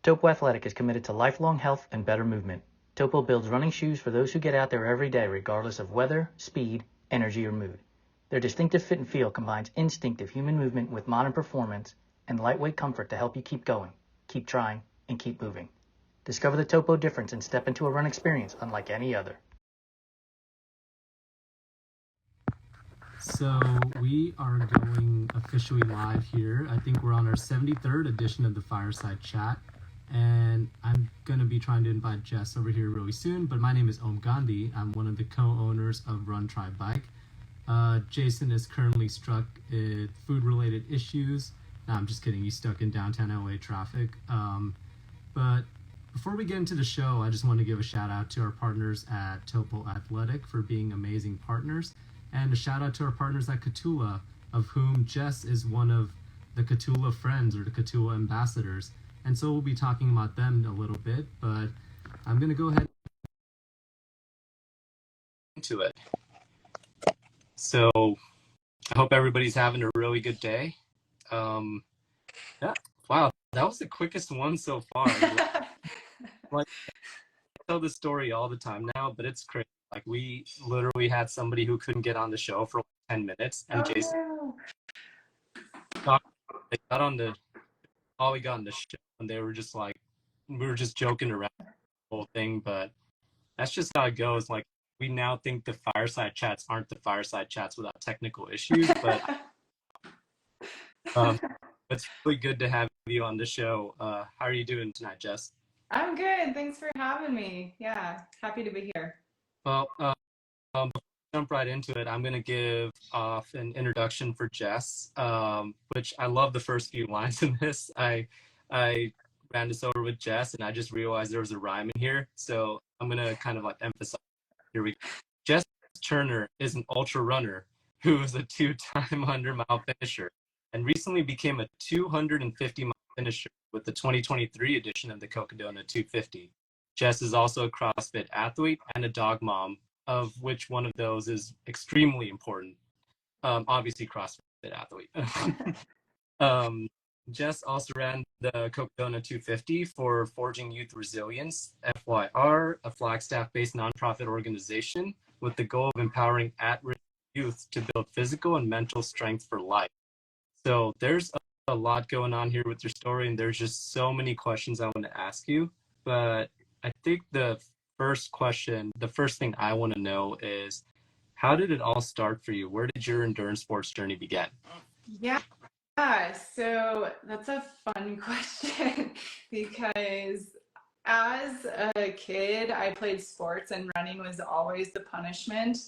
Topo Athletic is committed to lifelong health and better movement. Topo builds running shoes for those who get out there every day, regardless of weather, speed, energy, or mood. Their distinctive fit and feel combines instinctive human movement with modern performance and lightweight comfort to help you keep going, keep trying, and keep moving. Discover the Topo difference and step into a run experience unlike any other. So we are going officially live here. I think we're on our 73rd edition of the Fireside Chat, and I'm going to be trying to invite Jess over here really soon, but my name is Om Gandhi. I'm one of the co-owners of Run Try Bike. Jason is currently stuck with food-related issues. No, I'm just kidding. He's stuck in downtown LA traffic. But before we get into the show, I just want to give a shout out to our partners at Topo Athletic for being amazing partners. And a shout out to our partners at Catula, of whom Jess is one of the Catula friends or the Catula ambassadors. And so we'll be talking about them a little bit, but I'm going to go ahead into it. So I hope everybody's having a really good day. Yeah, wow, that was the quickest one so far. Like, I tell this story all the time now, but it's crazy. Like, we literally had somebody who couldn't get on the show for like 10 minutes, and Jason they got on the we got on the show, and they were just like, we were just joking around the whole thing, but that's just how it goes. Like, we now think the Fireside Chats aren't the Fireside Chats without technical issues, but it's really good to have you on the show. How are you doing tonight, Jess? I'm good. Thanks for having me. Yeah, happy to be here. Well, before we jump right into it, I'm going to give off an introduction for Jess, which I love the first few lines in this. I ran this over with Jess, and I just realized there was a rhyme in here, so I'm going to kind of like emphasize. Here we go. Jess Turner is an ultra runner who is a 2-time 100-mile finisher and recently became a 250-mile finisher with the 2023 edition of the Cocodona 250. Jess is also a CrossFit athlete and a dog mom, of which one of those is extremely important. Obviously, CrossFit athlete. Jess also ran the Cocodona 250 for Forging Youth Resilience, FYR, a Flagstaff-based nonprofit organization with the goal of empowering at-risk youth to build physical and mental strength for life. So there's a lot going on here with your story, and there's just so many questions I want to ask you. But I think the first thing I want to know is, how did it all start for you? Where did your endurance sports journey begin? Yeah, so that's a fun question because as a kid, I played sports and running was always the punishment.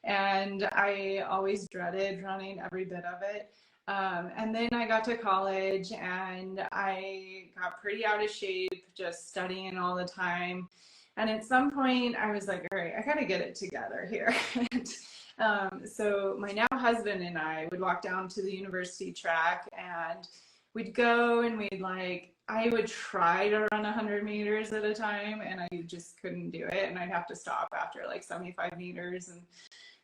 And I always dreaded running, every bit of it. And then I got to college and I got pretty out of shape, just studying all the time. And at some point I was like, all right, I got to get it together here. So my now husband and I would walk down to the university track and we'd go and I would try to run 100 meters at a time and I just couldn't do it. And I'd have to stop after like 75 meters. And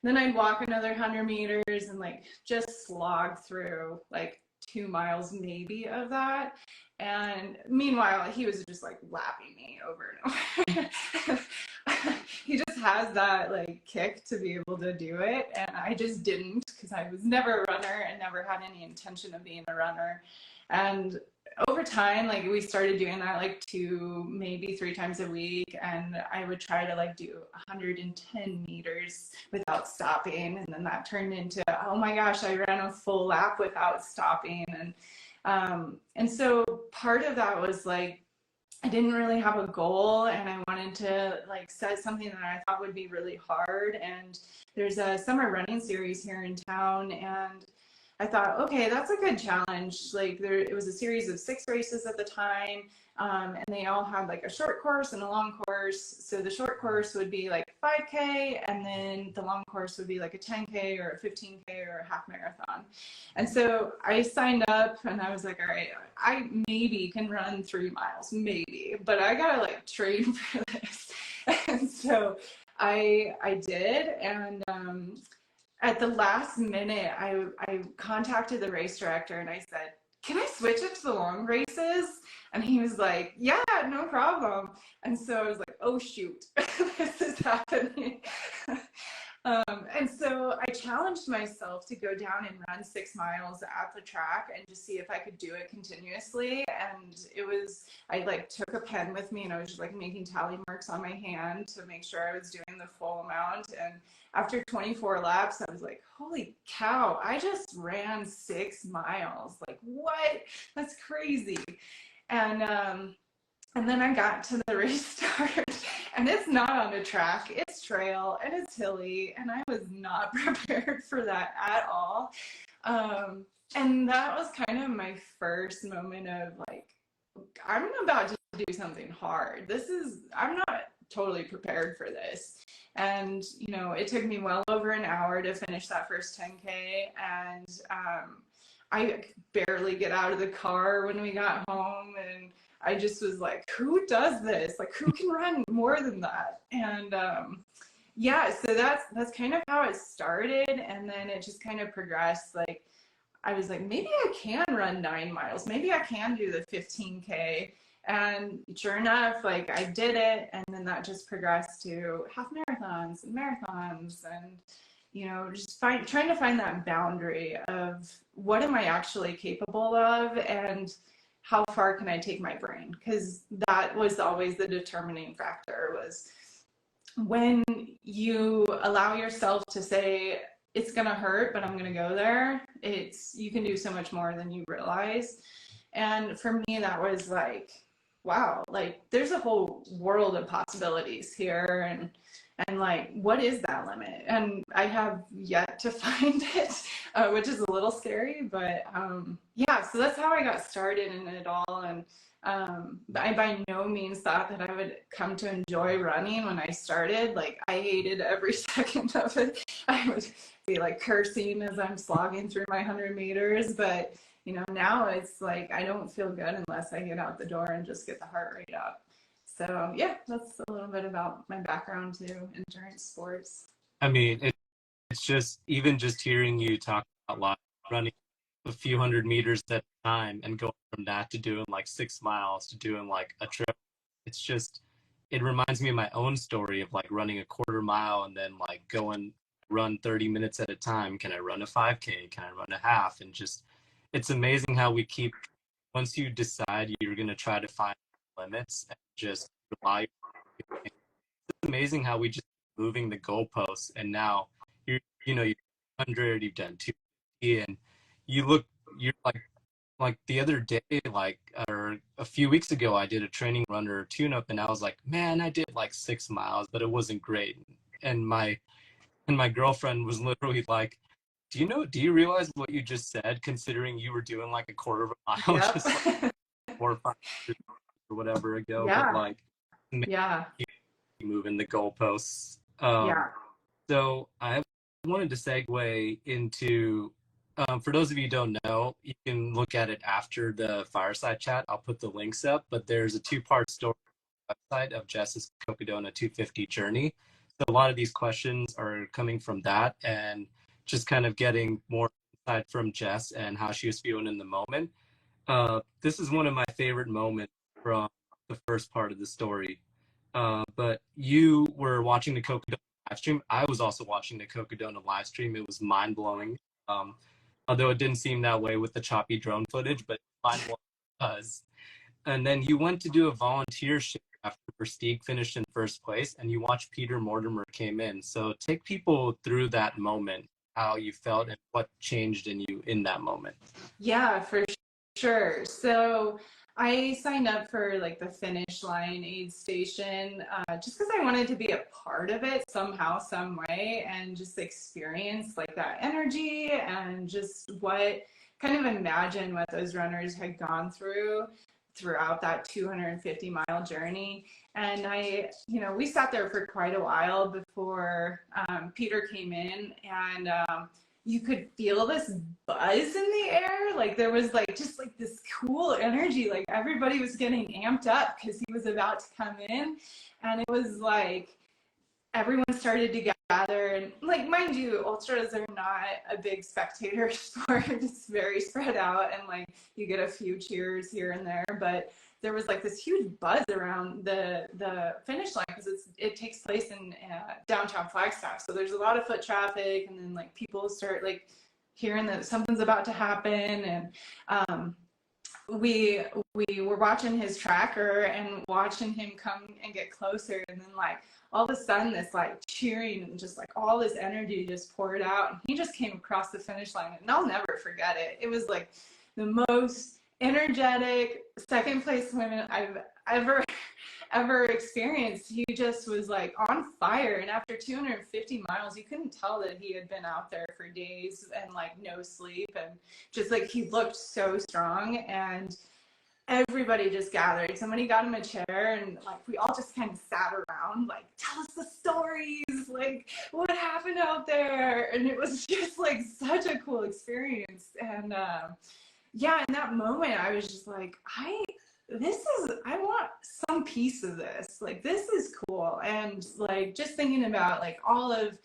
then I'd walk another 100 meters and just slog through 2 miles maybe of that. And meanwhile, he was just lapping me over and over. He just has that kick to be able to do it. And I just didn't, because I was never a runner and never had any intention of being a runner. And over time, we started doing that 2, maybe 3 times a week. And I would try to do 110 meters without stopping. And then that turned into, oh my gosh, I ran a full lap without stopping. And so part of that was I didn't really have a goal and I wanted to set something that I thought would be really hard. And there's a summer running series here in town, and I thought, okay, that's a good challenge. It was a series of 6 races at the time, and they all had a short course and a long course. So the short course would be 5K, and then the long course would be a 10K or a 15K or a half marathon. And so I signed up, and I was like, all right, I maybe can run 3 miles, maybe, but I gotta train for this. And so I did, and at the last minute, I contacted the race director and I said, can I switch it to the long races? And he was like, yeah, no problem. And so I was like, oh, shoot, this is happening. And so I challenged myself to go down and run 6 miles at the track and just see if I could do it continuously. And it was, I like took a pen with me and I was just like making tally marks on my hand to make sure I was doing the full amount. And after 24 laps, I was like, holy cow, I just ran 6 miles. Like, what? That's crazy. And then I got to the restart, and it's not on a track, it's trail, and it's hilly, and I was not prepared for that at all. And that was kind of my first moment of like, I'm about to do something hard. I'm not totally prepared for this. And, you know, it took me well over an hour to finish that first 10K. And I barely get out of the car when we got home. And I just was like, who does this? Like, who can run more than that? And yeah, so that's kind of how it started. And then it just kind of progressed. Like, I was like, maybe I can run 9 miles. Maybe I can do the 15K. And sure enough, like I did it. And then that just progressed to half marathons and marathons and, you know, just trying to find that boundary of what am I actually capable of and how far can I take my brain? Because that was always the determining factor, was when you allow yourself to say, it's going to hurt, but I'm going to go there. You can do so much more than you realize. And for me, that was like, wow, like there's a whole world of possibilities here. And like, what is that limit? And I have yet to find it, which is a little scary, but yeah, so that's how I got started in it all. And I by no means thought that I would come to enjoy running when I started. Like, I hated every second of it. I would be like cursing as I'm slogging through my 100 meters, but you know, now it's like, I don't feel good unless I get out the door and just get the heart rate up. So yeah, that's a little bit about my background to endurance sports. I mean, it's just, even just hearing you talk about like running a few hundred meters at a time and going from that to doing like 6 miles to doing like a trip, it's just, it reminds me of my own story of like running a quarter mile and then like run 30 minutes at a time. Can I run a 5K? Can I run a half? And just, it's amazing how we keep, once you decide you're going to try to find limits and just rely, it's amazing how we just moving the goalposts. And now you're 100, you've done 250, and you're like the other day, like, or a few weeks ago, I did a training run or a tune-up, and I was like, man, I did like 6 miles, but it wasn't great. And my girlfriend was literally like, do you realize what you just said, considering you were doing like a quarter of a mile Yep. just like 4 or 5 or whatever ago? Yeah. But like, Yeah. moving the goalposts. Yeah. So I wanted to segue into, for those of you who don't know, you can look at it after the Fireside Chat. I'll put the links up, but there's a 2-part story on the website of Jess's Cocodona 250 journey. So a lot of these questions are coming from that, and just kind of getting more insight from Jess and how she was feeling in the moment. This is one of my favorite moments from the first part of the story. But you were watching the Cocodona live stream. I was also watching the Cocodona live stream. It was mind blowing. Although it didn't seem that way with the choppy drone footage, but mind blowing was. And then you went to do a volunteer shift after Versteeg finished in first place, and you watched Peter Mortimer came in. So take people through that moment, how you felt and what changed in you in that moment. Yeah, for sure. So I signed up for like the finish line aid station just because I wanted to be a part of it somehow, some way, and just experience like that energy and just kind of imagine what those runners had gone throughout that 250-mile journey. And we sat there for quite a while before Peter came in, and you could feel this buzz in the air. Like there was like just like this cool energy, like everybody was getting amped up because he was about to come in. And it was like everyone started to gather, and like, mind you, ultras are not a big spectator sport. It's very spread out, and like you get a few cheers here and there, but there was like this huge buzz around the finish line because it takes place in downtown Flagstaff. So there's a lot of foot traffic, and then like people start like hearing that something's about to happen. And we were watching his tracker and watching him come and get closer, and then like all of a sudden this like cheering and just like all this energy just poured out, and he just came across the finish line, and I'll never forget it. It was like the most energetic second place swim I've ever experienced. He just was like on fire, and after 250 miles you couldn't tell that he had been out there for days and like no sleep, and just like he looked so strong. And everybody just gathered. Somebody got him a chair, and like we all just kind of sat around like, tell us the stories, like what happened out there. And it was just like such a cool experience. And yeah, in that moment I was just like, I want some piece of this. Like, this is cool. And like just thinking about like all of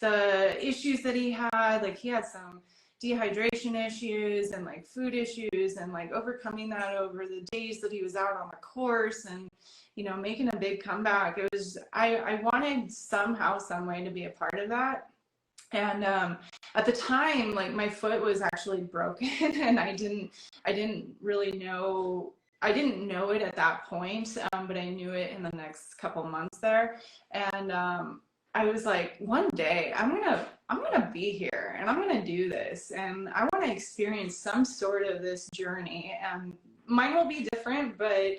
the issues that he had, like he had some dehydration issues and like food issues, and like overcoming that over the days that he was out on the course, and you know, making a big comeback. It was, I wanted somehow, some way to be a part of that. And at the time, like my foot was actually broken, and I didn't really know, I didn't know it at that point, but I knew it in the next couple months there. And I was like, one day I'm gonna be here, and I'm gonna do this, and I want to experience some sort of this journey, and mine will be different, but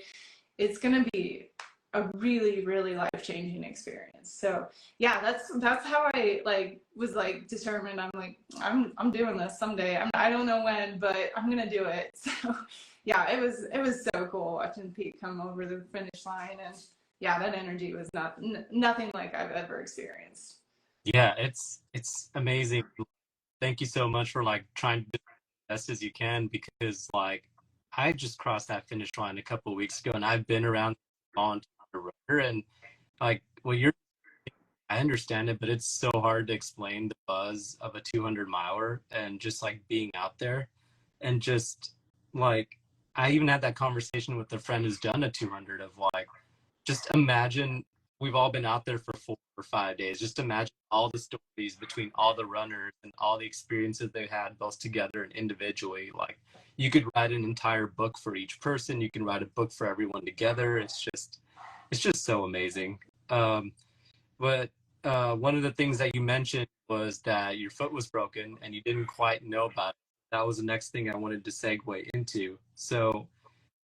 it's gonna be a really, really life-changing experience. So yeah, that's how I like was like determined. I'm like, I'm doing this someday. I don't know when, but I'm gonna do it. So yeah, it was so cool watching Pete come over the finish line, and yeah, that energy was nothing like I've ever experienced. Yeah, it's amazing. Thank you so much for like trying to do the best as you can, because like I just crossed that finish line a couple of weeks ago, and I've been around on the runner, and like, well, I understand it, but it's so hard to explain the buzz of a 200 miler and just like being out there. And just like, I even had that conversation with a friend who's done a 200 of like, just imagine we've all been out there for 4 or 5 days. Just imagine all the stories between all the runners and all the experiences they had both together and individually. Like, you could write an entire book for each person. You can write a book for everyone together. It's just so amazing. But one of the things that you mentioned was that your foot was broken and you didn't quite know about it. That was the next thing I wanted to segue into. So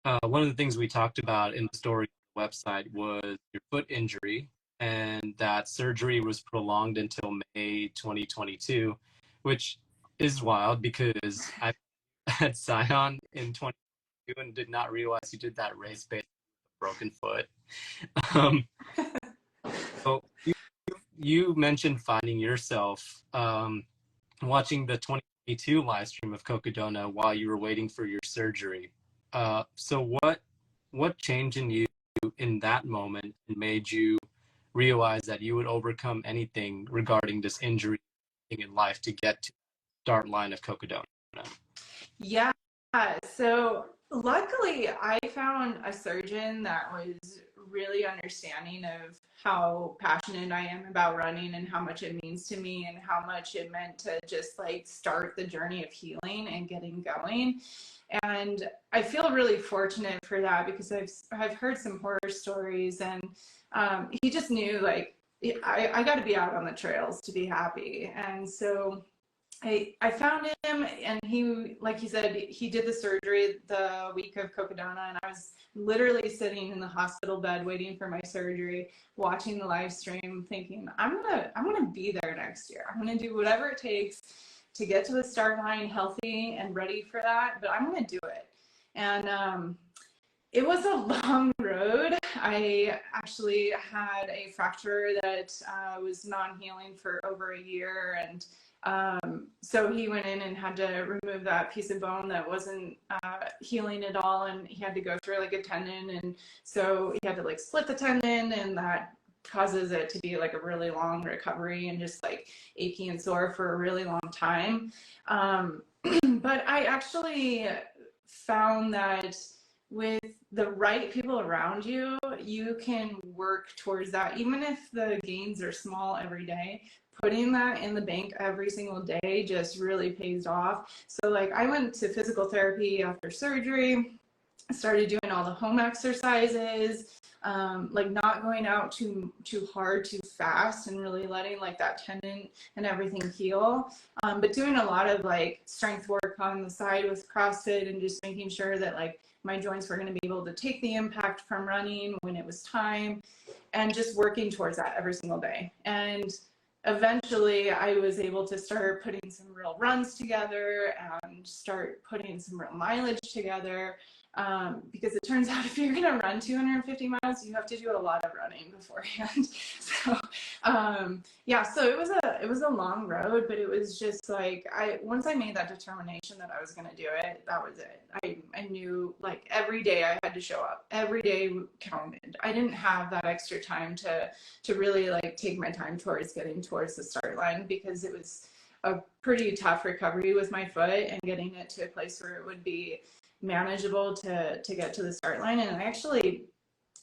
one of the things we talked about in the story on the website was your foot injury, and that surgery was prolonged until May 2022, which is wild because I had Scion in 2022 and did not realize you did that race based on a broken foot. So you mentioned finding yourself watching the 2022 live stream of Cocodona while you were waiting for your surgery. So what changed in you in that moment and made you realize that you would overcome anything regarding this injury in life to get to the start line of Cocodona? Yeah, so luckily I found a surgeon that was really understanding of how passionate I am about running and how much it means to me and how much it meant to just like start the journey of healing and getting going. And I feel really fortunate for that because I've heard some horror stories, and he just knew like I got to be out on the trails to be happy. And so I found him, and he, like he said, he did the surgery the week of Cocodona, and I was literally sitting in the hospital bed waiting for my surgery, watching the live stream, thinking, I'm gonna be there next year. I'm gonna do whatever it takes to get to the start line healthy and ready for that, but I'm gonna do it. And it was a long road. I actually had a fracture that was non-healing for over a year, and so he went in and had to remove that piece of bone that wasn't healing at all, and he had to go through like a tendon, and so he had to like split the tendon, and that causes it to be like a really long recovery and just like achy and sore for a really long time. But I actually found that with the right people around you, you can work towards that. Even if the gains are small every day, putting that in the bank every single day just really pays off. So like I went to physical therapy after surgery, started doing all the home exercises, like not going out too hard, too fast, and really letting like that tendon and everything heal. But doing a lot of like strength work on the side with CrossFit, and just making sure that like my joints were going to be able to take the impact from running when it was time, and just working towards that every single day. And eventually I was able to start putting some real runs together and start putting some real mileage together. Because it turns out if you're going to run 250 miles, you have to do a lot of running beforehand. So, yeah, so it was a long road, but it was just like, once I made that determination that I was going to do it, that was it. I knew like every day I had to show up, every day counted. I didn't have that extra time to really like take my time towards getting towards the start line, because it was a pretty tough recovery with my foot, and getting it to a place where it would be manageable to get to the start line. And I actually,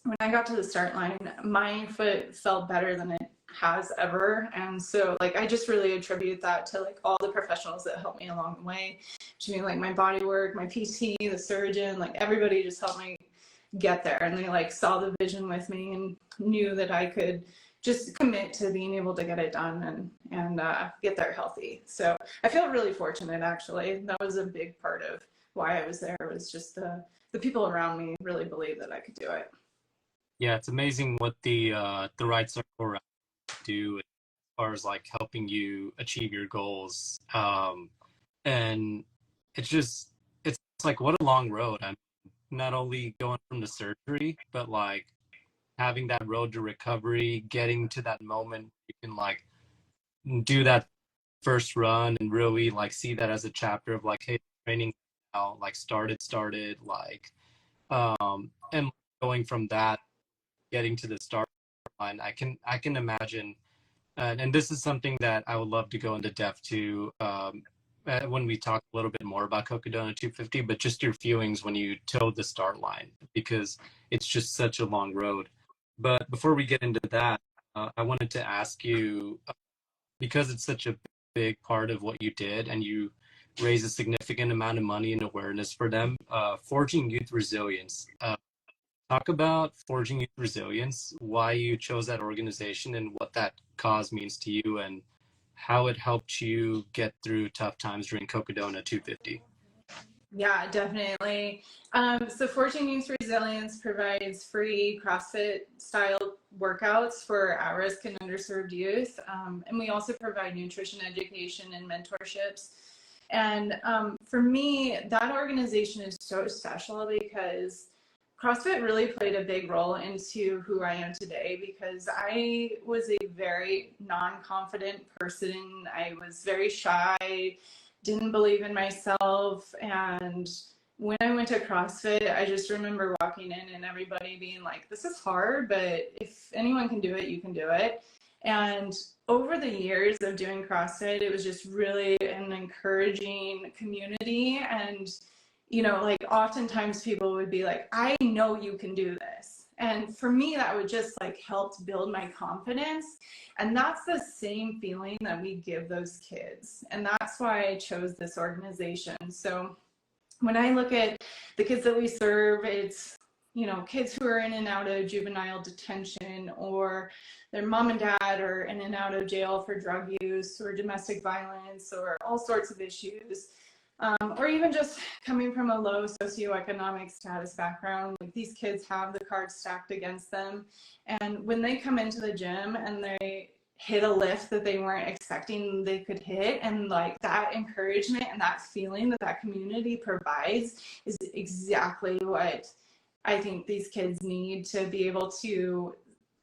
when I got to the start line, my foot felt better than it has ever. And so like I just really attribute that to like all the professionals that helped me along the way, between like my body work, my PT, the surgeon, like everybody just helped me get there, and they like saw the vision with me and knew that I could just commit to being able to get it done and get there healthy. So I feel really fortunate, actually. That was a big part of why I was there, was just the people around me really believed that I could do it. Yeah, it's amazing what the right circle around do as far as like helping you achieve your goals. And it's like, what a long road. I'm not only going from the surgery, but like having that road to recovery, getting to that moment you can like do that first run and really like see that as a chapter of like, hey, training now like started like and going from that, getting to the start line. I can imagine, and this is something that I would love to go into depth to when we talk a little bit more about Cocodona 250, but just your feelings when you towed the start line, because it's just such a long road. But before we get into that, I wanted to ask you, because it's such a big part of what you did, and you raise a significant amount of money and awareness for them, Forging Youth Resilience. Talk about Forging Youth Resilience, why you chose that organization, and what that cause means to you, and how it helped you get through tough times during Cocodona 250. Yeah, definitely. So Forging Youth Resilience provides free CrossFit style workouts for at-risk and underserved youth. And we also provide nutrition education and mentorships. And for me, that organization is so special because CrossFit really played a big role into who I am today, because I was a very non-confident person. I was very shy, didn't believe in myself. And when I went to CrossFit, I just remember walking in and everybody being like, this is hard, but if anyone can do it, you can do it. And over the years of doing CrossFit, it was just really an encouraging community. And you know, like oftentimes people would be like, I know you can do this. And for me, that would just like help build my confidence. And that's the same feeling that we give those kids. And that's why I chose this organization. So when I look at the kids that we serve, it's, you know, kids who are in and out of juvenile detention, or their mom and dad are in and out of jail for drug use or domestic violence or all sorts of issues. Or even just coming from a low socioeconomic status background. Like, these kids have the cards stacked against them. And when they come into the gym and they hit a lift that they weren't expecting they could hit, and like that encouragement and that feeling that that community provides is exactly what I think these kids need to be able to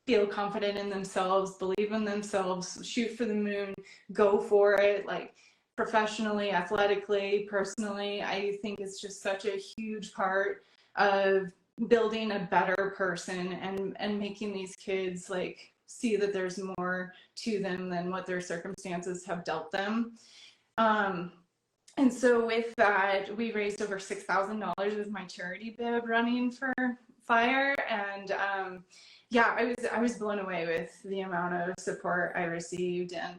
feel confident in themselves, believe in themselves, shoot for the moon, go for it. Like, professionally, athletically, personally, I think it's just such a huge part of building a better person, and making these kids like see that there's more to them than what their circumstances have dealt them. And so with that, we raised over $6,000 with my charity bib running for Fire. And yeah, I was blown away with the amount of support I received. And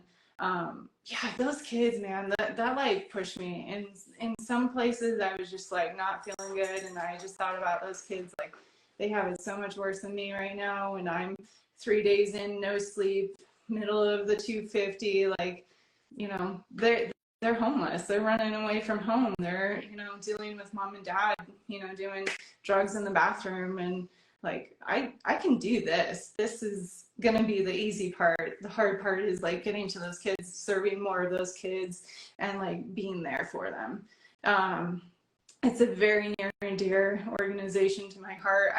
yeah, those kids, man, that like pushed me. And in some places I was just like not feeling good. And I just thought about those kids, like they have it so much worse than me right now. And I'm 3 days in, no sleep, middle of the 250, like, you know, they're homeless. They're running away from home. They're, you know, dealing with mom and dad, you know, doing drugs in the bathroom. And like, I can do this. This is going to be the easy part. The hard part is like getting to those kids, serving more of those kids, and like being there for them. It's a very near and dear organization to my heart.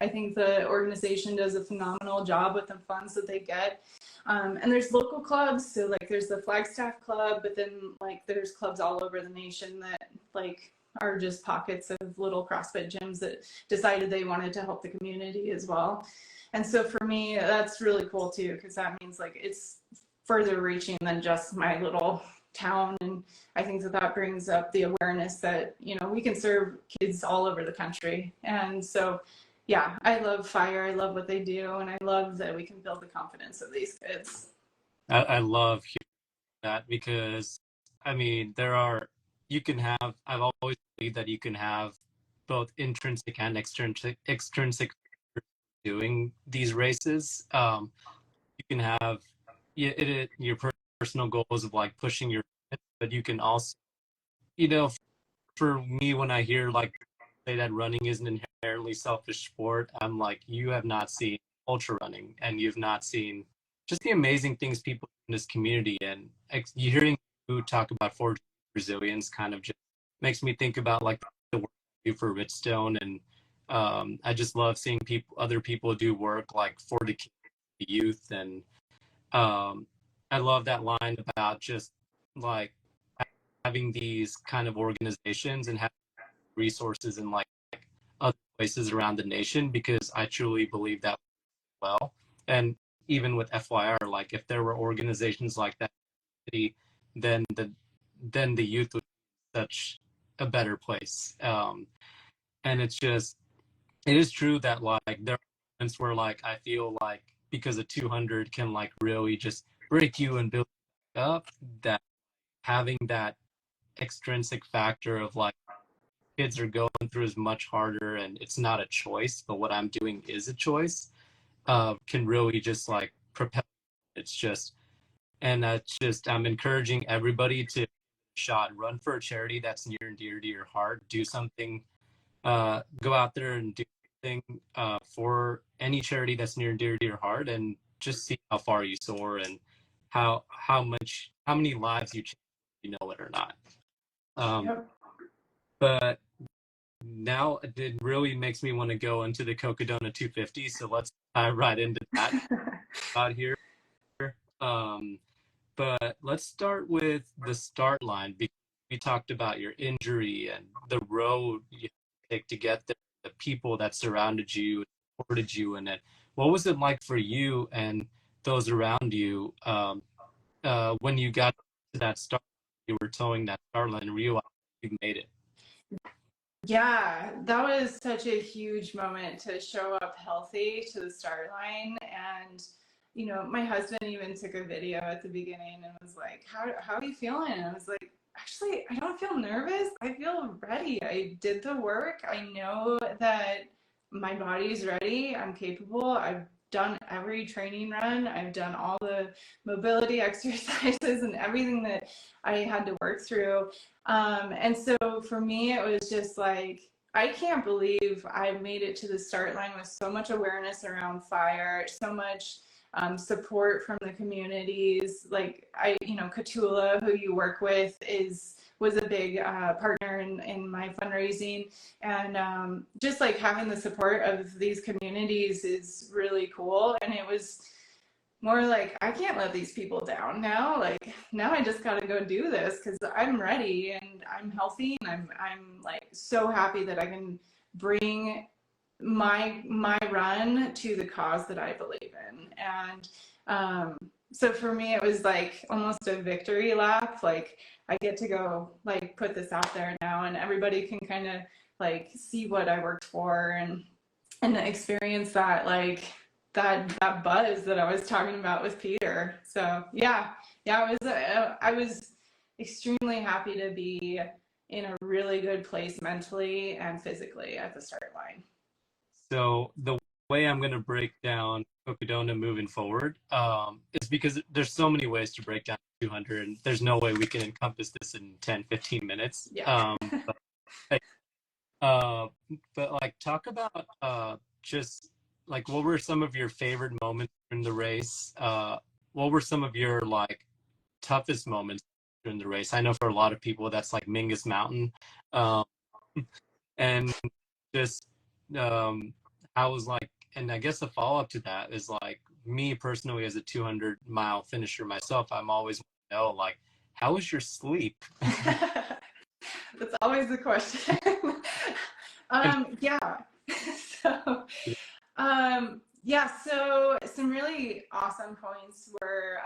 I think the organization does a phenomenal job with the funds that they get. And there's local clubs, so like there's the Flagstaff Club, but then like there's clubs all over the nation that like are just pockets of little CrossFit gyms that decided they wanted to help the community as well. And so for me, that's really cool too, because that means like it's further reaching than just my little town. And I think that brings up the awareness that, you know, we can serve kids all over the country. And so yeah, I love Fire. I love what they do, and I love that we can build the confidence of these kids. I love hearing that because, I mean, I've always believed that you can have both intrinsic and extrinsic doing these races. You can have your personal goals of like pushing your limits, but you can also, you know, for me, when I hear like say that running is an inherently selfish sport, I'm like, you have not seen ultra running, and you've not seen just the amazing things people in this community. And you hearing you talk about forging resilience kind of just makes me think about like the work you do for Richstone. And I just love seeing other people do work like for the youth. And I love that line about just like having these kind of organizations and having resources in like other places around the nation, because I truly believe that well. And even with FYR, like if there were organizations like that, then the youth would be such a better place. And it is true that like there are moments where like I feel like because a 200 can like really just break you and build you up, that having that extrinsic factor of like kids are going through is much harder and it's not a choice, but what I'm doing is a choice, can really just like propel. It's just, and that's just, I'm encouraging everybody to run for a charity that's near and dear to your heart. Do something, go out there and do something for any charity that's near and dear to your heart, and just see how far you soar and how many lives you change, you know it or not. Yep. But now it really makes me want to go into the Cocodona 250. So let's dive right into that out here. But let's start with the start line, because we talked about your injury and the road you take to get there, the people that surrounded you, supported you in it. What was it like for you and those around you when you got to that start? You were towing that start line and realized you made it. Yeah, that was such a huge moment to show up healthy to the start line. And, you know, my husband even took a video at the beginning and was like, how are you feeling? And I was like, actually, I don't feel nervous. I feel ready. I did the work. I know that my body's ready. I'm capable. I've done every training run. I've done all the mobility exercises and everything that I had to work through. And so for me, it was just like, I can't believe I made it to the start line with so much awareness around fire, so much support from the communities. Like Katula, who you work with, was a big partner in my fundraising, and just like having the support of these communities is really cool. And it was more like, I can't let these people down now. Like now I just got to go do this because I'm ready and I'm healthy, and I'm like so happy that I can bring my run to the cause that I believe in. And so for me, it was like almost a victory lap. Like I get to go like put this out there now, and everybody can kind of like see what I worked for and experience that like that buzz that I was talking about with Peter. So yeah, I was extremely happy to be in a really good place mentally and physically at the start line. So the way I'm going to break down Cocodona moving forward is because there's so many ways to break down 200, and there's no way we can encompass this in 10, 15 minutes. Yeah. But, uh, but like talk about just like what were some of your favorite moments in the race? What were some of your like toughest moments during the race? I know for a lot of people that's like Mingus Mountain. Um, and just I was like, and I guess the follow up to that is like me personally as a 200-mile finisher myself, I'm always know like, how was your sleep? That's always the question. Yeah. So, yeah, so some really awesome points were,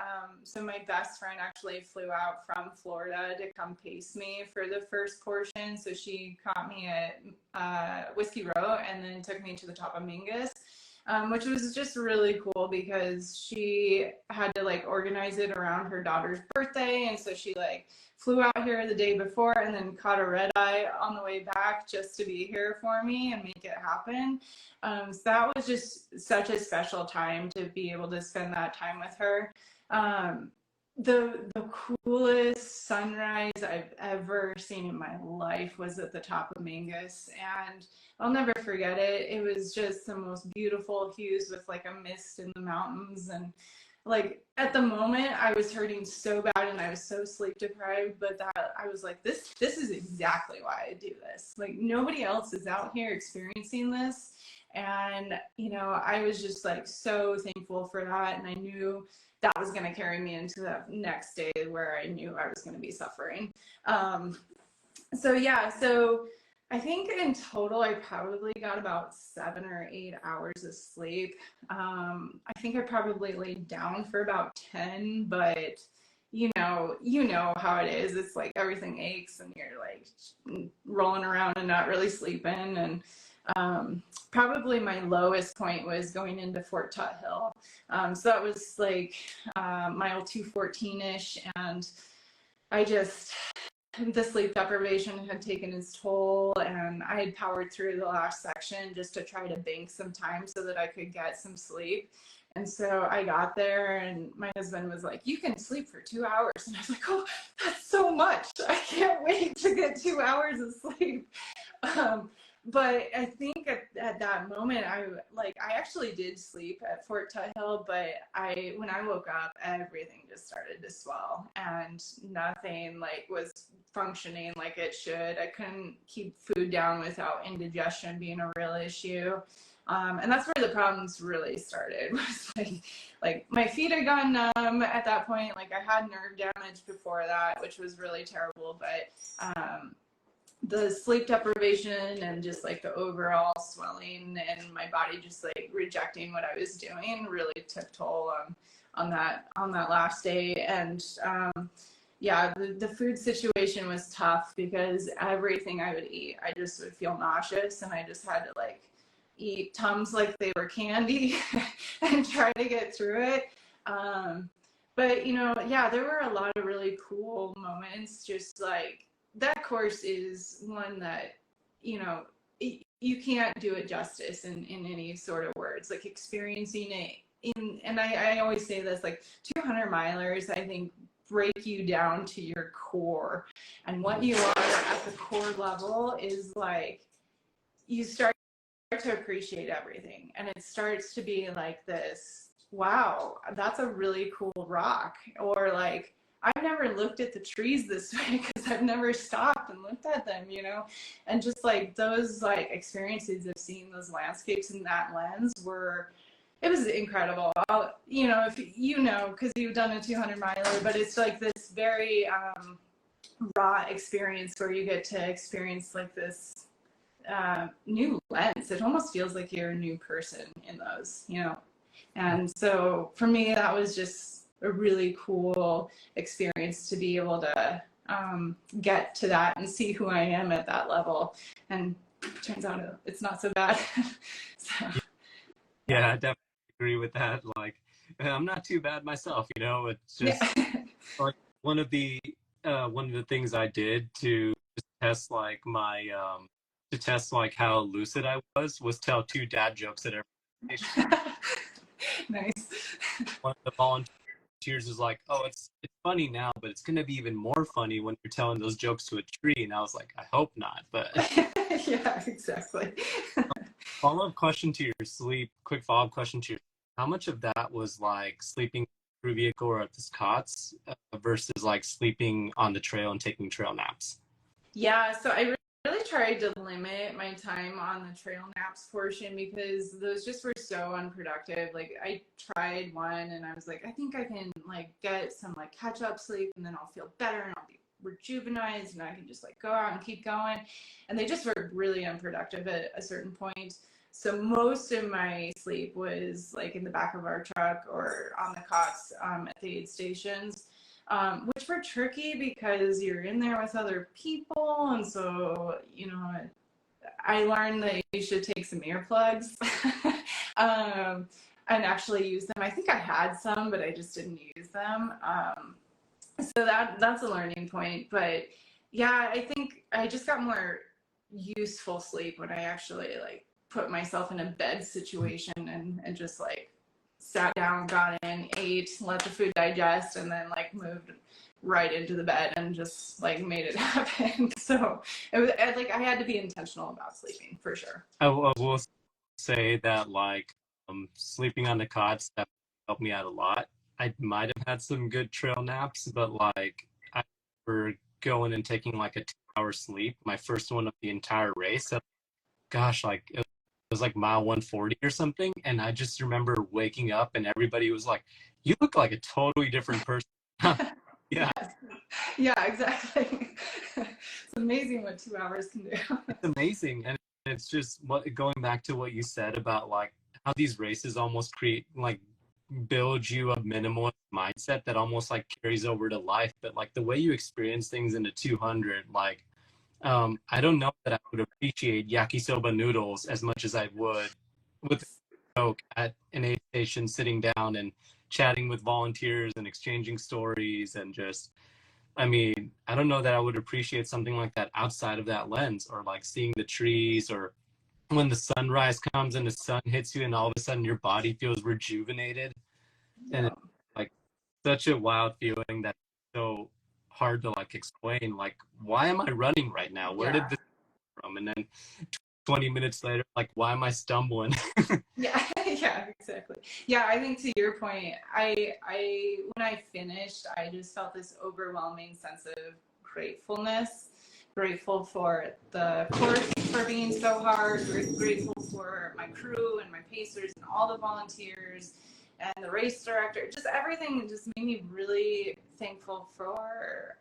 so my best friend actually flew out from Florida to come pace me for the first portion. So she caught me at Whiskey Row and then took me to the top of Mingus. Which was just really cool because she had to like organize it around her daughter's birthday. And so she like flew out here the day before and then caught a red eye on the way back just to be here for me and make it happen. So that was just such a special time to be able to spend that time with her. The coolest sunrise I've ever seen in my life was at the top of Mingus, and I'll never forget it. It was just the most beautiful hues with like a mist in the mountains, and like at the moment I was hurting so bad and I was so sleep deprived, but that I was like, this is exactly why I do this. Like nobody else is out here experiencing this. And you know, I was just like so thankful for that, and I knew that was going to carry me into the next day where I knew I was going to be suffering. So yeah, so I think in total I probably got about 7 or 8 hours of sleep. I think I probably laid down for about 10, but you know how it is. It's like everything aches and you're like rolling around and not really sleeping. And probably my lowest point was going into Fort Tut Hill. So that was like mile 214-ish, and I just, the sleep deprivation had taken its toll, and I had powered through the last section just to try to bank some time so that I could get some sleep. And so I got there and my husband was like, you can sleep for 2 hours. And I was like, oh, that's so much. I can't wait to get 2 hours of sleep. But I think at that moment, I actually did sleep at Fort Tut Hill, but when I woke up, everything just started to swell and nothing like was functioning like it should. I couldn't keep food down without indigestion being a real issue. And that's where the problems really started. Was like my feet had gone numb at that point. Like I had nerve damage before that, which was really terrible. But the sleep deprivation and just like the overall swelling and my body just like rejecting what I was doing really took toll on that last day. And yeah, the food situation was tough because everything I would eat, I just would feel nauseous, and I just had to like eat Tums like they were candy and try to get through it. But you know, yeah, there were a lot of really cool moments. Just like that course is one that, you know, you can't do it justice in any sort of words. Like experiencing it and I always say this, like 200 milers, I think, break you down to your core. And what you are at the core level is like, you start to appreciate everything. And it starts to be like this, wow, that's a really cool rock. Or like, I've never looked at the trees this way because I've never stopped and looked at them, you know? And just like those like experiences of seeing those landscapes in that lens it was incredible. You know, if you know, because you've done a 200 miler, but it's like this very raw experience where you get to experience like this new lens. It almost feels like you're a new person in those, you know? And so for me, that was a really cool experience to be able to get to that and see who I am at that level. And turns out it's not so bad. So, Yeah, I definitely agree with that. Like, I'm not too bad myself, you know. It's just yeah. like one of the things I did to test like my to test like how lucid I was tell two dad jokes at every station. Nice. One of the volunteers was like, "Oh, it's funny now, but it's gonna be even more funny when you're telling those jokes to a tree." And I was like, "I hope not." But Yeah, exactly. follow-up question to your sleep, quick follow-up question to your, how much of that was like sleeping through vehicle or at the cots versus like sleeping on the trail and taking trail naps? Yeah, so I really tried to limit my time on the trail naps portion because those just were so unproductive. Like I tried one and I was like, I think I can like get some like catch up sleep and then I'll feel better and I'll be rejuvenated and I can just like go out and keep going. And they just were really unproductive at a certain point. So most of my sleep was like in the back of our truck or on the cots at the aid stations, which were tricky because you're in there with other people. And so, you know, I learned that you should take some earplugs and actually use them. I think I had some, but I just didn't use them. So that's a learning point. But yeah, I think I just got more useful sleep when I actually like put myself in a bed situation and just like sat down, got in, ate, let the food digest, and then like moved right into the bed and just like made it happen. So it was like I had to be intentional about sleeping for sure. I will say that like sleeping on the cots that helped me out a lot. I might have had some good trail naps, but like I were going and taking like a 2 hour sleep, my first one of the entire race. So, gosh, like it was like mile 140 or something, and I just remember waking up and everybody was like, "You look like a totally different person." Yeah, Yes. Yeah, exactly. It's amazing what 2 hours can do. it's amazing, and it's just what going back to what you said about like how these races almost create like build you a minimalist mindset that almost like carries over to life. But like the way you experience things in the 200, like I don't know that I would appreciate yakisoba noodles as much as I would with Coke at an aid station, sitting down and chatting with volunteers and exchanging stories and just, I mean, I don't know that I would appreciate something like that outside of that lens, or like seeing the trees, or when the sunrise comes and the sun hits you and all of a sudden your body feels rejuvenated. And Yeah. it's like such a wild feeling that's so hard to like explain. Like, why am I running right now? Where did Yeah. this come from? And then 20 minutes later, like, why am I stumbling? Yeah, yeah, exactly. Yeah, I think to your point, I when I finished, I just felt this overwhelming sense of gratefulness. Grateful for the course for being so hard. Grateful for my crew and my pacers and all the volunteers and the race director. Just everything just made me really thankful for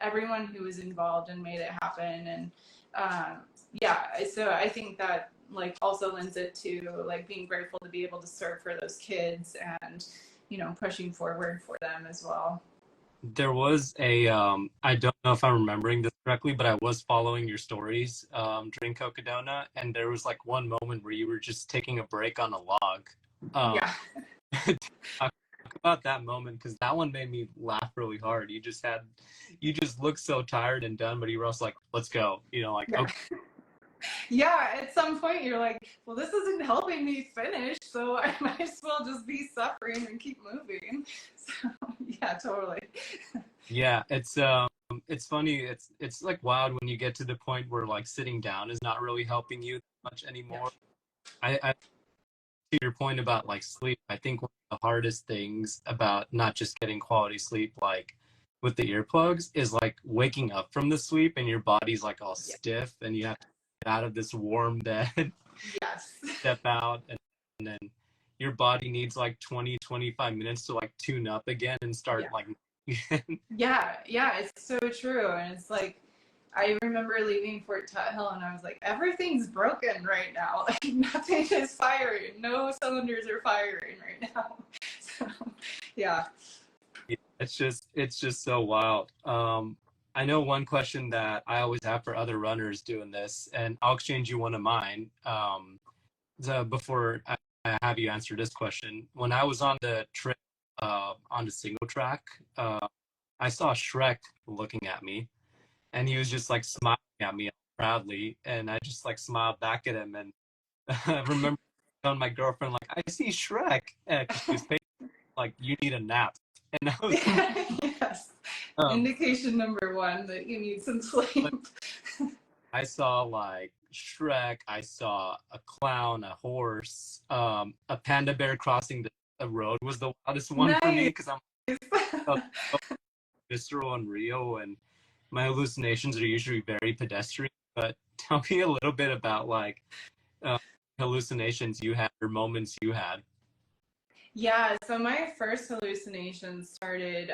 everyone who was involved and made it happen. And yeah, so I think that like also lends it to like being grateful to be able to serve for those kids and, you know, pushing forward for them as well. There was a, I don't know if I'm remembering this correctly, but I was following your stories during Cocodona, and there was like one moment where you were just taking a break on a log. Um, Yeah. talk about that moment, because that one made me laugh really hard. You just looked so tired and done, but you were also like, let's go, you know, like, Yeah. okay. Yeah, at some point you're like, well, this isn't helping me finish, so I might as well just be suffering and keep moving. So yeah, totally. Yeah, it's funny. It's like wild when you get to the point where like sitting down is not really helping you much Yeah. anymore. I to your point about like sleep, I think one of the hardest things about not just getting quality sleep like with the earplugs is like waking up from the sleep and your body's like all Yeah. stiff and you have to get out of this warm bed, Yes. step out, and then your body needs like 20-25 minutes to like tune up again and start Yeah. like Yeah, yeah, it's so true. And it's like, I remember leaving Fort Tuthill and I was like, everything's broken right now. Like, nothing is firing. No cylinders are firing right now. So, yeah. It's just so wild. I know one question that I always have for other runners doing this, and I'll exchange you one of mine. Before I have you answer this question, when I was on the trail, on the single track, I saw Shrek looking at me, and he was just like smiling at me proudly, and I just like smiled back at him, and I remember telling my girlfriend like, I see Shrek, because she was like, you need a nap, and I was Yes. um, Indication number one that you need some sleep. I saw like Shrek, I saw a clown, a horse, a panda bear crossing the road was the wildest one for me Nice. because I'm so visceral and real, and my hallucinations are usually very pedestrian. But tell me a little bit about like uh, hallucinations you had or moments you had. Yeah, so my first hallucination started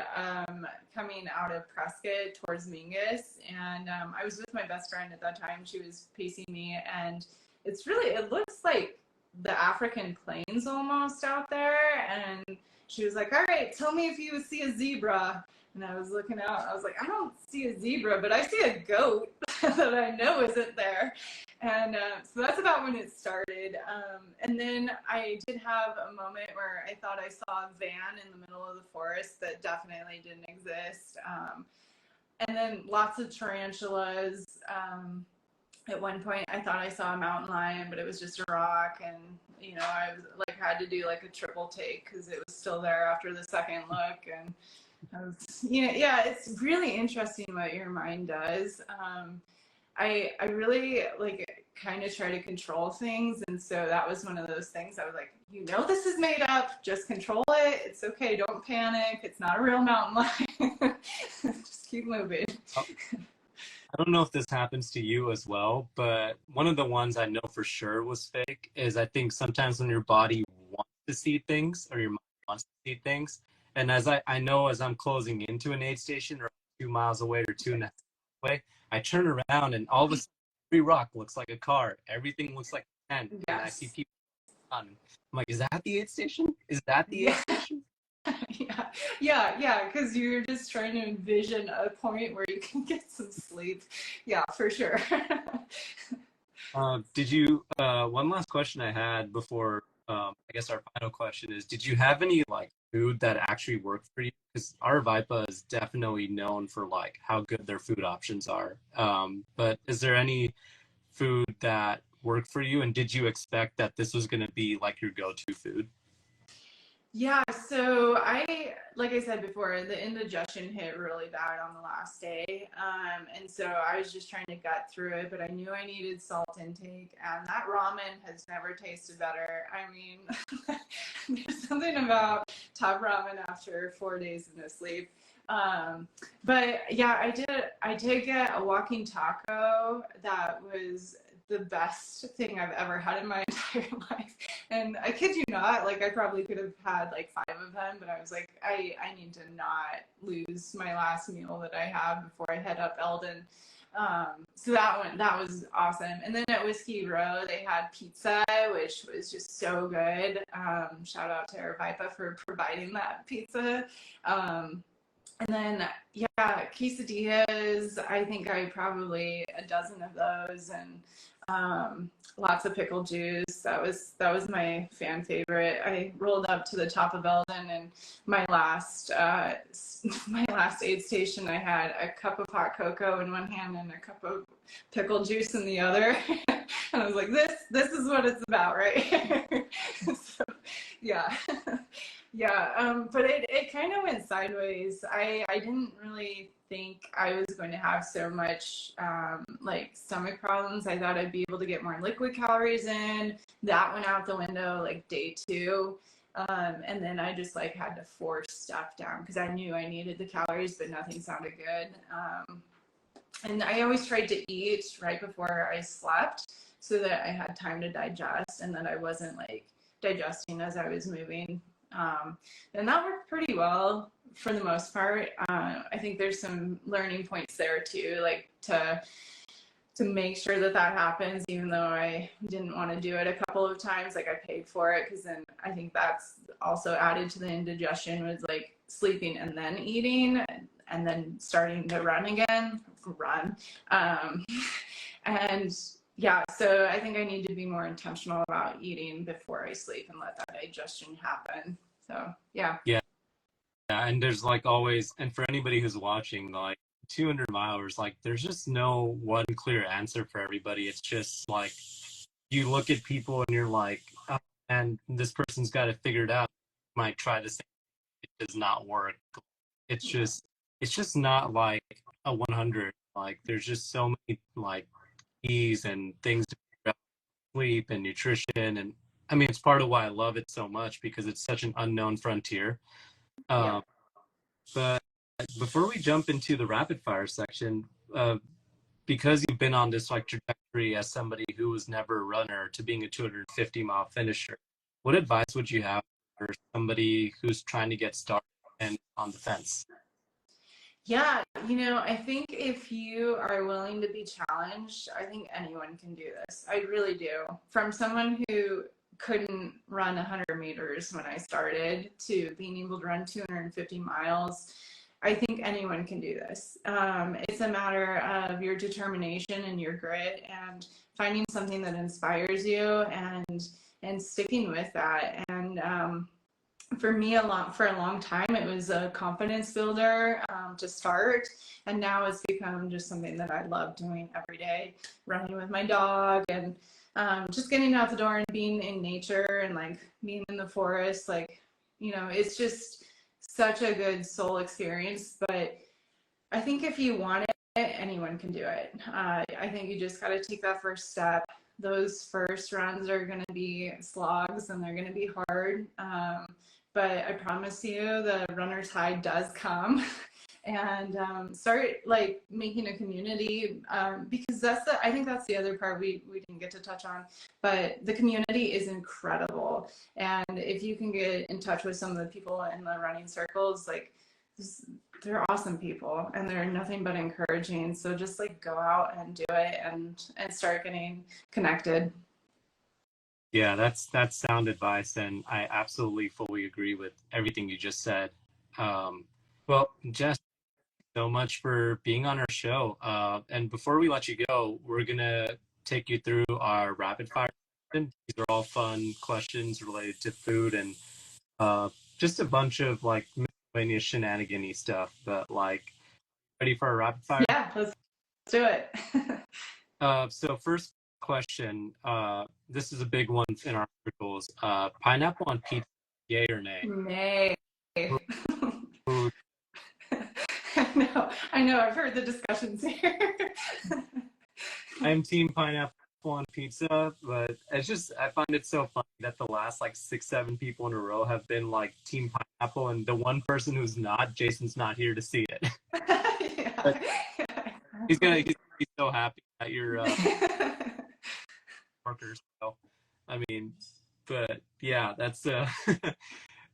coming out of Prescott towards Mingus, and I was with my best friend at that time. She was pacing me, and it looks like the African plains almost out there. And she was like, "All right, tell me if you see a zebra." And I was looking out. I was like, "I don't see a zebra, but I see a goat that I know isn't there." And so that's about when it started. And then I did have a moment where I thought I saw a van in the middle of the forest that definitely didn't exist. And then lots of tarantulas. At one point, I thought I saw a mountain lion, but it was just a rock. And, I was like, had to do like a triple take because it was still there after the second look. And I was, yeah, it's really interesting what your mind does. I really like kind of try to control things, and so that was one of those things. I was like, this is made up. Just control it. It's okay. Don't panic. It's not a real mountain lion. Just keep moving. I don't know if this happens to you as well, but one of the ones I know for sure was fake is I think sometimes when your body wants to see things or your mind wants to see things, and I know as I'm closing into an aid station or 2 miles away or 2.5 away, I turn around and all of a sudden every rock looks like a car. Everything looks like a tent, and I see Yes. people on. I'm like, is that the aid station? Is that the aid Yeah. station? Yeah. Because you're just trying to envision a point where you can get some sleep. Yeah, for sure. Did you, one last question I had before, I guess our final question is, did you have any like food that actually worked for you? Because our Vipa is definitely known for like how good their food options are. But is there any food that worked for you? And did you expect that this was going to be like your go-to food? Yeah, so like I said before, the indigestion hit really bad on the last day. And so I was just trying to gut through it, but I knew I needed salt intake, and that ramen has never tasted better. I mean, there's something about top ramen after 4 days of no sleep. But yeah, I did get a walking taco that was the best thing I've ever had in my entire life. And I kid you not, like I probably could have had like 5 of them, but I was like, I need to not lose my last meal that I have before I head up Eldon. So that was awesome. And then at Whiskey Row, they had pizza, which was just so good. Shout out to Vipa for providing that pizza. And then, yeah, quesadillas. I think I probably a dozen of those, and lots of pickle juice. That was my fan favorite. I rolled up to the top of Eldon, and my last my last aid station, I had a cup of hot cocoa in one hand and a cup of pickle juice in the other, and I was like, this is what it's about, right here. So, yeah. Yeah, but it kind of went sideways. I didn't really think I was going to have so much like stomach problems. I thought I'd be able to get more liquid calories in. That went out the window like day 2. And then I just like had to force stuff down because I knew I needed the calories, but nothing sounded good. And I always tried to eat right before I slept so that I had time to digest and that I wasn't like digesting as I was moving. And that worked pretty well for the most part. I think there's some learning points there too, like to make sure that that happens, even though I didn't want to do it a couple of times. Like, I paid for it, because then I think that's also added to the indigestion, was like sleeping and then eating and then starting to run again. And yeah, so I think I need to be more intentional about eating before I sleep and let that digestion happen. So yeah. Yeah, and there's like always, and for anybody who's watching, like 200 miles, like there's just no one clear answer for everybody. It's just like you look at people and you're like, oh, and this person's got it figured out. Might try the same, it does not work. It's just not like a 100. Like there's just so many like keys and things to figure out, sleep and nutrition, and I mean it's part of why I love it so much, because it's such an unknown frontier. Yeah. But before we jump into the rapid fire section, because you've been on this like trajectory as somebody who was never a runner to being a 250-mile finisher, what advice would you have for somebody who's trying to get started and on the fence? Yeah, I think if you are willing to be challenged, I think anyone can do this. I really do. From someone who couldn't run 100 meters when I started to being able to run 250 miles, I think anyone can do this. It's a matter of your determination and your grit, and finding something that inspires you and sticking with that. And for me, for a long time, it was a confidence builder to start, and now it's become just something that I love doing every day, running with my dog, and just getting out the door and being in nature, and like being in the forest. Like, it's just such a good soul experience. But I think if you want it, anyone can do it. I think you just got to take that first step. Those first runs are going to be slogs, and they're going to be hard. But I promise you, the runner's high does come. And start like making a community, because I think that's the other part we didn't get to touch on. But the community is incredible, and if you can get in touch with some of the people in the running circles, like they're awesome people, and they're nothing but encouraging. So just like go out and do it, and start getting connected. Yeah, that's sound advice, and I absolutely fully agree with everything you just said. Well, Jess, so much for being on our show. And before we let you go, we're gonna take you through our rapid fire. These are all fun questions related to food and just a bunch of like miscellaneous shenanigan-y stuff. But like, ready for our rapid fire? Yeah, let's do it. So first question. This is a big one in our circles. Pineapple on pizza, yay or nay? Nay. Ooh. I know. I've heard the discussions here. I'm team pineapple on pizza, but I find it so funny that the last like 6-7 people in a row have been like team pineapple, and the one person who's not, Jason's not here to see it. Yeah. He's so happy that you're workers. So, I mean, but yeah, that's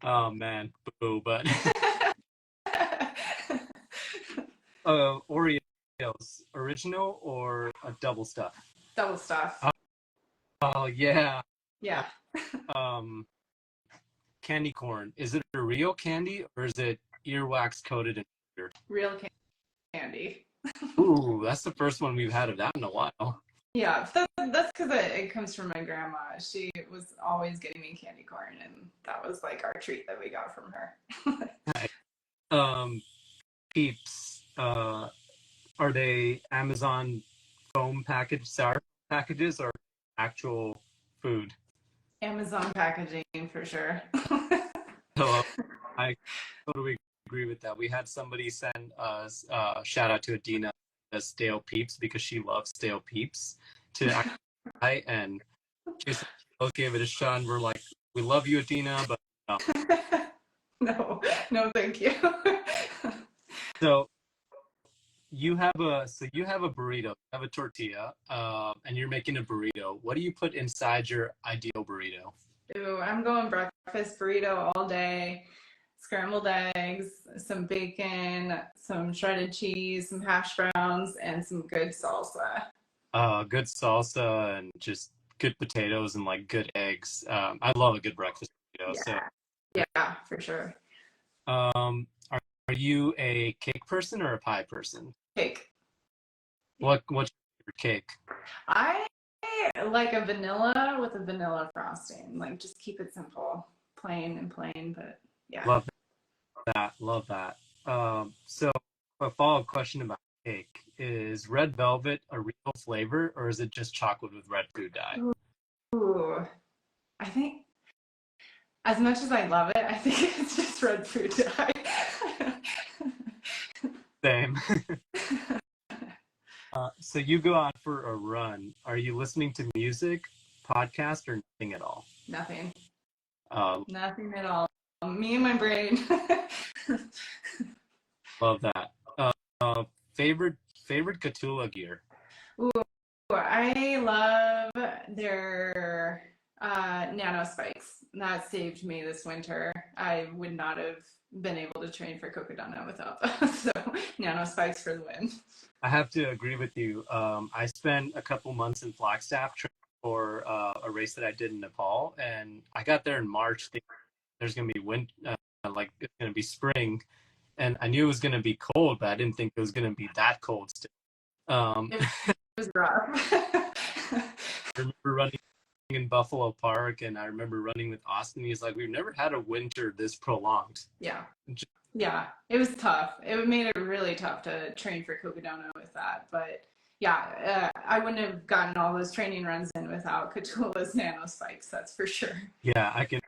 oh man, boo. But Oreos, original or a double stuff? Double stuff. Oh yeah. Yeah. Candy corn. Is it a real candy or is it earwax coated in sugar? Real candy. Ooh, that's the first one we've had of that in a while. Yeah, that's because it comes from my grandma. She was always getting me candy corn, and that was like our treat that we got from her. Peeps. Are they Amazon foam sour packages or actual food? Amazon packaging for sure. So I totally agree with that. We had somebody send us shout out to Adina stale peeps because she loves stale peeps to try, and just both gave it a shot, and we're like, we love you, Adina, but no. No, thank you. So you have a burrito, you have a tortilla, and you're making a burrito. What do you put inside your ideal burrito? Ooh, I'm going breakfast burrito all day. Scrambled eggs, some bacon, some shredded cheese, some hash browns, and some good salsa. Good salsa and just good potatoes and like good eggs. I love a good breakfast burrito. So, Yeah, for sure. Are you a cake person or a pie person? Cake. What's your favorite cake? I like a vanilla with a vanilla frosting. Like just keep it simple, plain and plain, but yeah. Love that. Love that. So a follow-up question about cake is red velvet a real flavor or is it just chocolate with red food dye? Ooh, I think as much as I love it, I think it's just red food dye. Same. So you go out for a run. Are you listening to music, podcast, or nothing at all? Nothing. Uh, Nothing at all. Me and my brain. Love that. Favorite Catula gear? Ooh, I love their nano spikes. That saved me this winter. I would not have been able to train for Cocodona without those. So nano spikes for the win. I have to agree with you. I spent a couple months in Flagstaff training for a race that I did in Nepal, and I got there in March. There's going to be wind, like it's going to be spring, and I knew it was going to be cold, but I didn't think it was going to be that cold still. It was rough. I remember running in Buffalo Park, and I remember running with Austin. He's like, "We've never had a winter this prolonged." Yeah. Yeah, it was tough. It made it really tough to train for Cocodona with that. But yeah, I wouldn't have gotten all those training runs in without Catula's nano spikes. That's for sure. Yeah, I can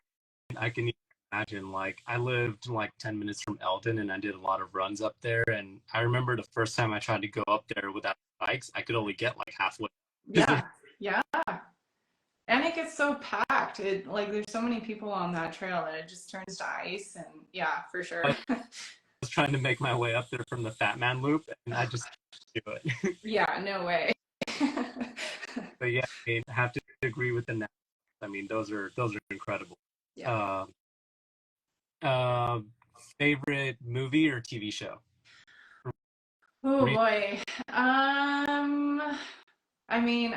imagine. Like I lived like 10 minutes from Eldon, and I did a lot of runs up there. And I remember the first time I tried to go up there without bikes, I could only get like halfway. Yeah, yeah. And it gets so packed. It like there's so many people on that trail that it just turns to ice. And yeah, for sure. I was trying to make my way up there from the Fat Man Loop, and I just couldn't do it. Yeah, no way. But yeah, I mean, I have to agree with the net. I mean, those are incredible. Yeah. Favorite movie or TV show? Oh boy. I mean,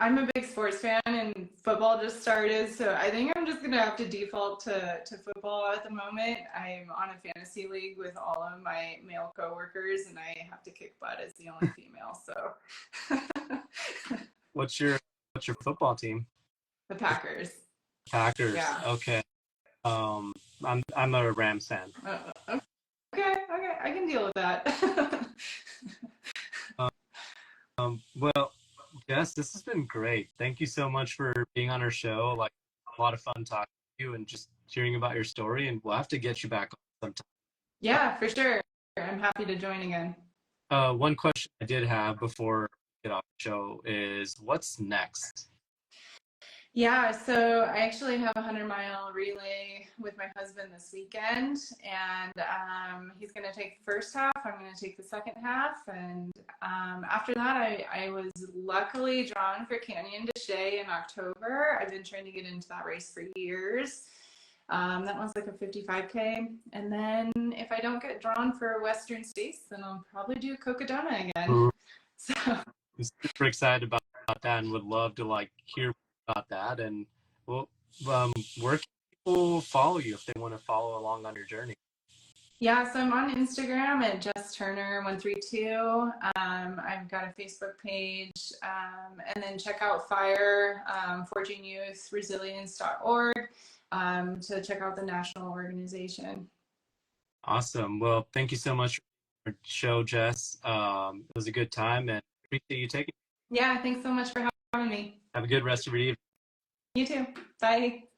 I'm a big sports fan and football just started, so I think I'm just gonna have to default to football at the moment. I'm on a fantasy league with all of my male coworkers and I have to kick butt as the only female, so What's your football team? the Packers. Packers. Yeah. Okay. I'm a Rams fan. Okay, I can deal with that. Well, Jess, this has been great. Thank you so much for being on our show. Like a lot of fun talking to you and just hearing about your story. And we'll have to get you back on sometime. Yeah, for sure. I'm happy to join again. One question I did have before we get off the show is what's next? Yeah, so I actually have a 100-mile relay with my husband this weekend, and he's going to take the first half. I'm going to take the second half, and after that, I was luckily drawn for Canyon de Chelly in October. I've been trying to get into that race for years. That one's like a 55K, and then if I don't get drawn for Western States, then I'll probably do Cocodona again. So I'm super excited about that and would love to like hear about that. And well, where can people follow you if they want to follow along on your journey? Yeah, so I'm on Instagram at Jess Turner 132. I've got a Facebook page, and then check out Forging Youth Resilience.org to check out the national organization. Awesome. Well, thank you so much for the show, Jess. It was a good time and appreciate you taking. Yeah, thanks so much for having me. Have a good rest of your evening. You too. Bye.